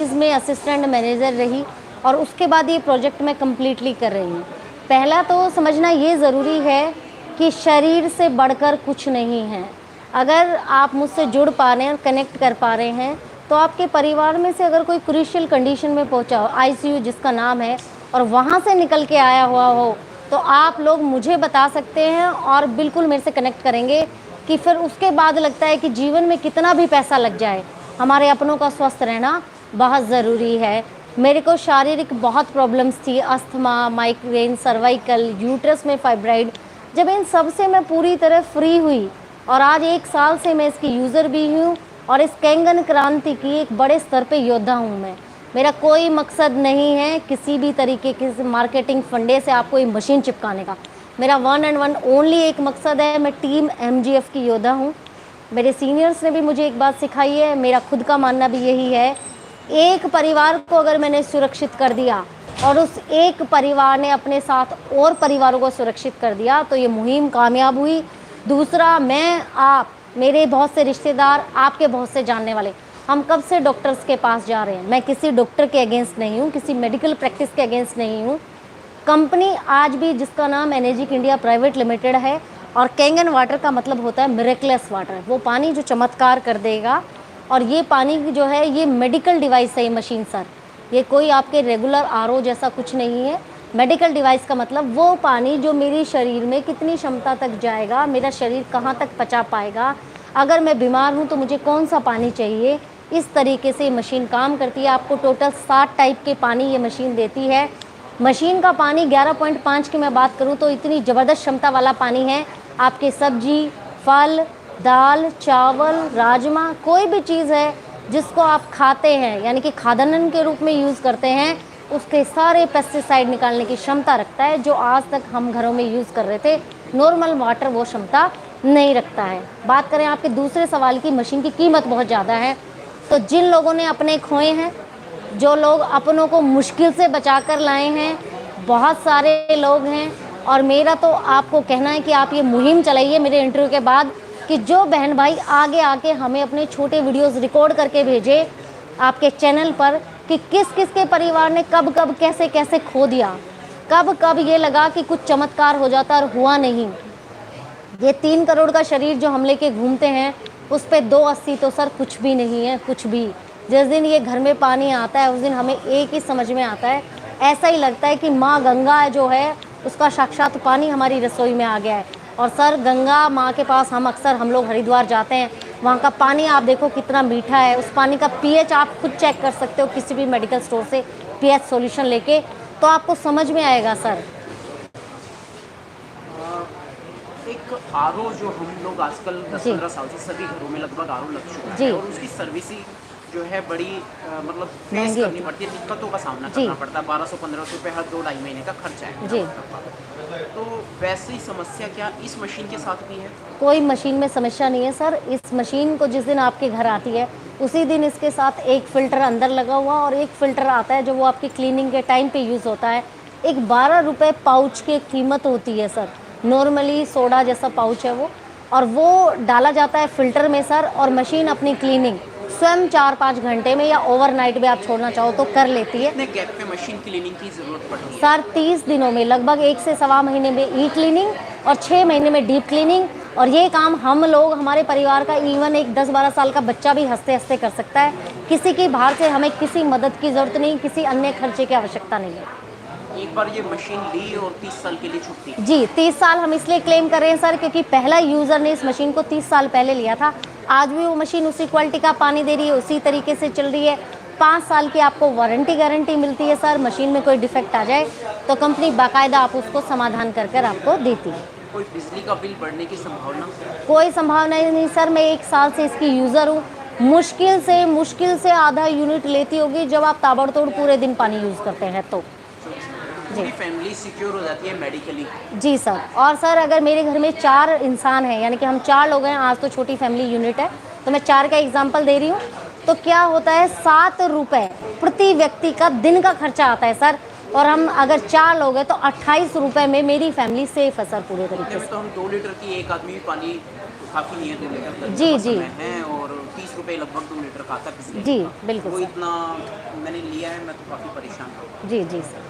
में assistant manager रही और उसके बाद ये प्रोजेक्ट मैं कम्प्लीटली कर रही हूँ। पहला तो समझना ये ज़रूरी है कि शरीर से बढ़कर कुछ नहीं है। अगर आप मुझसे जुड़ पा रहे हैं और कनेक्ट कर पा रहे हैं तो आपके परिवार में से अगर कोई क्रूशियल कंडीशन में पहुंचा हो, आईसीयू जिसका नाम है, और वहाँ से निकल के आया हुआ हो, तो आप लोग मुझे बता सकते हैं और बिल्कुल मेरे से कनेक्ट करेंगे कि फिर उसके बाद लगता है कि जीवन में कितना भी पैसा लग जाए, हमारे अपनों का स्वस्थ रहना बहुत ज़रूरी है। मेरे को शारीरिक बहुत प्रॉब्लम्स थी, अस्थमा, माइग्रेन, सर्वाइकल, यूट्रस में फाइब्राइड। जब इन सब से मैं पूरी तरह फ्री हुई और आज 1 साल से मैं इसकी यूज़र भी हूँ और इस कैंगन क्रांति की एक बड़े स्तर पे योद्धा हूँ मैं। मेरा कोई मकसद नहीं है किसी भी तरीके के मार्केटिंग फंडे से आपको ये मशीन चिपकाने का। मेरा वन एंड वन ओनली एक मकसद है, मैं टीम एमजीएफ की योद्धा हूँ। मेरे सीनियर्स ने भी मुझे एक बात सिखाई है, मेरा खुद का मानना भी यही है, एक परिवार को अगर मैंने सुरक्षित कर दिया और उस एक परिवार ने अपने साथ और परिवारों को सुरक्षित कर दिया तो ये मुहिम कामयाब हुई। दूसरा, मैं, आप, मेरे बहुत से रिश्तेदार, आपके बहुत से जानने वाले, हम कब से डॉक्टर्स के पास जा रहे हैं। मैं किसी डॉक्टर के अगेंस्ट नहीं हूँ, किसी मेडिकल प्रैक्टिस के अगेंस्ट नहीं हूँ। कंपनी आज भी जिसका नाम एनर्जिक इंडिया प्राइवेट लिमिटेड है, और कैंगन वाटर का मतलब होता है मिरेकलेस वाटर, वो पानी जो चमत्कार कर देगा। और ये पानी जो है ये मेडिकल डिवाइस है, ये मशीन सर, ये कोई आपके रेगुलर आरओ जैसा कुछ नहीं है। मेडिकल डिवाइस का मतलब वो पानी जो मेरे शरीर में कितनी क्षमता तक जाएगा, मेरा शरीर कहाँ तक पचा पाएगा, अगर मैं बीमार हूँ तो मुझे कौन सा पानी चाहिए, इस तरीके से मशीन काम करती है। आपको टोटल 7 टाइप के पानी ये मशीन देती है। मशीन का पानी 11.5 की मैं बात करूँ तो इतनी ज़बरदस्त क्षमता वाला पानी है। आपके सब्जी, फल, दाल, चावल, राजमा, कोई भी चीज़ है जिसको आप खाते हैं यानी कि खाद्यान्न के रूप में यूज़ करते हैं, उसके सारे पेस्टिसाइड निकालने की क्षमता रखता है, जो आज तक हम घरों में यूज़ कर रहे थे। नॉर्मल वाटर वो क्षमता नहीं रखता है। बात करें आपके दूसरे सवाल की, मशीन की कीमत बहुत ज़्यादा है। तो जिन लोगों ने अपने खोए हैं, जो लोग अपनों को मुश्किल से बचा कर लाए हैं, बहुत सारे लोग हैं। और मेरा तो आपको कहना है कि आप ये मुहिम चलाइए मेरे इंटरव्यू के बाद, कि जो बहन भाई आगे आके हमें अपने छोटे वीडियोस रिकॉर्ड करके भेजे आपके चैनल पर कि किस किस के परिवार ने कब कब कैसे कैसे खो दिया, कब कब ये लगा कि कुछ चमत्कार हो जाता और हुआ नहीं। ये 3 करोड़ का शरीर जो हम लेके घूमते हैं उस पे 280 तो सर कुछ भी नहीं है, कुछ भी। जिस दिन ये घर में पानी आता है उस दिन हमें एक ही समझ में आता है, ऐसा ही लगता है कि माँ गंगा जो है उसका साक्षात पानी हमारी रसोई में आ गया है। और सर, गंगा माँ के पास हम लोग हरिद्वार जाते हैं, वहाँ का पानी आप देखो कितना मीठा है। उस पानी का पीएच आप खुद चेक कर सकते हो किसी भी मेडिकल स्टोर से पीएच सॉल्यूशन लेके, तो आपको समझ में आएगा सर। एक आरओ जो हम लोग आजकल 10-15 साल से सभी घरों में लगभग आरओ लग चुका है और उसकी सर्विसिंग जो है बड़ी मतलब फेस करनी पड़ती है, दिक्कतों का सामना करना पड़ता है। 1200-1500 रुपये हर 2-2.5 महीने का खर्चा है जी। तो वैसी समस्या क्या इस मशीन के साथ भी है? कोई मशीन में समस्या नहीं है सर। इस मशीन को जिस दिन आपके घर आती है उसी दिन इसके साथ एक फ़िल्टर अंदर लगा हुआ और एक फ़िल्टर आता है जो वो आपकी क्लीनिंग के टाइम पे यूज़ होता है। एक 12 रुपये पाउच की कीमत होती है सर, नॉर्मली सोडा जैसा पाउच है वो, और वो डाला जाता है फ़िल्टर में सर। और मशीन अपनी क्लीनिंग स्वयं 4-5 घंटे में या ओवरनाइट में आप छोड़ना चाहो तो कर लेती है। कितने गैप पे मशीन क्लीनिंग की ज़रूरत पड़ती है? सर 30 दिनों में लगभग 1 से सवा महीने में ई क्लीनिंग और 6 महीने में डीप क्लीनिंग। और ये काम हम लोग, हमारे परिवार का इवन एक 10-12 साल का बच्चा भी हंसते हंसते कर सकता है। किसी की बाहर से हमें किसी मदद की ज़रूरत नहीं, किसी अन्य खर्चे की आवश्यकता नहीं है। एक बार ये मशीन ली और 30 साल के लिए छुट्टी? जी, 30 साल हम इसलिए क्लेम कर रहे हैं सर क्योंकि पहला यूज़र ने इस मशीन को 30 साल पहले लिया था। आज भी वो मशीन उसी क्वालिटी का पानी दे रही है, उसी तरीके से चल रही है। 5 साल की आपको वारंटी गारंटी मिलती है सर। मशीन में कोई डिफेक्ट आ जाए तो कंपनी बाकायदा आप उसको समाधान कर कर आपको देती है। कोई बिजली का बिल बढ़ने की संभावना? कोई संभावना नहीं सर। मैं 1 साल से इसकी यूज़र हूँ। मुश्किल से आधा यूनिट लेती होगी जब आप ताबड़तोड़ पूरे दिन पानी यूज़ करते हैं तो। पूरी फैमिली सिक्योर हो जाती है मेडिकली? जी सर। और सर अगर मेरे घर में 4 इंसान हैं, यानी कि हम 4 लोग हैं, आज तो छोटी फैमिली यूनिट है तो मैं 4 का एग्जांपल दे रही हूँ, तो क्या होता है 7 रुपये प्रति व्यक्ति का दिन का खर्चा आता है सर। और हम अगर 4 लोग हैं तो 28 रुपये में मेरी फैमिली सेफ है सर पूरे तरीके से। तो हम 2 लीटर की एक आदमी भी पानी काफ़ी नहीं है 2 लीटर गर्मियों जी, का जी। समय है, और 30 रुपए लगभग 2 लीटर का आता है पिछले जी, का। बिल्कुल वो सर। इतना मैंने लिया है, मैं तो काफ़ी परेशान हूँ। जी, जी सर।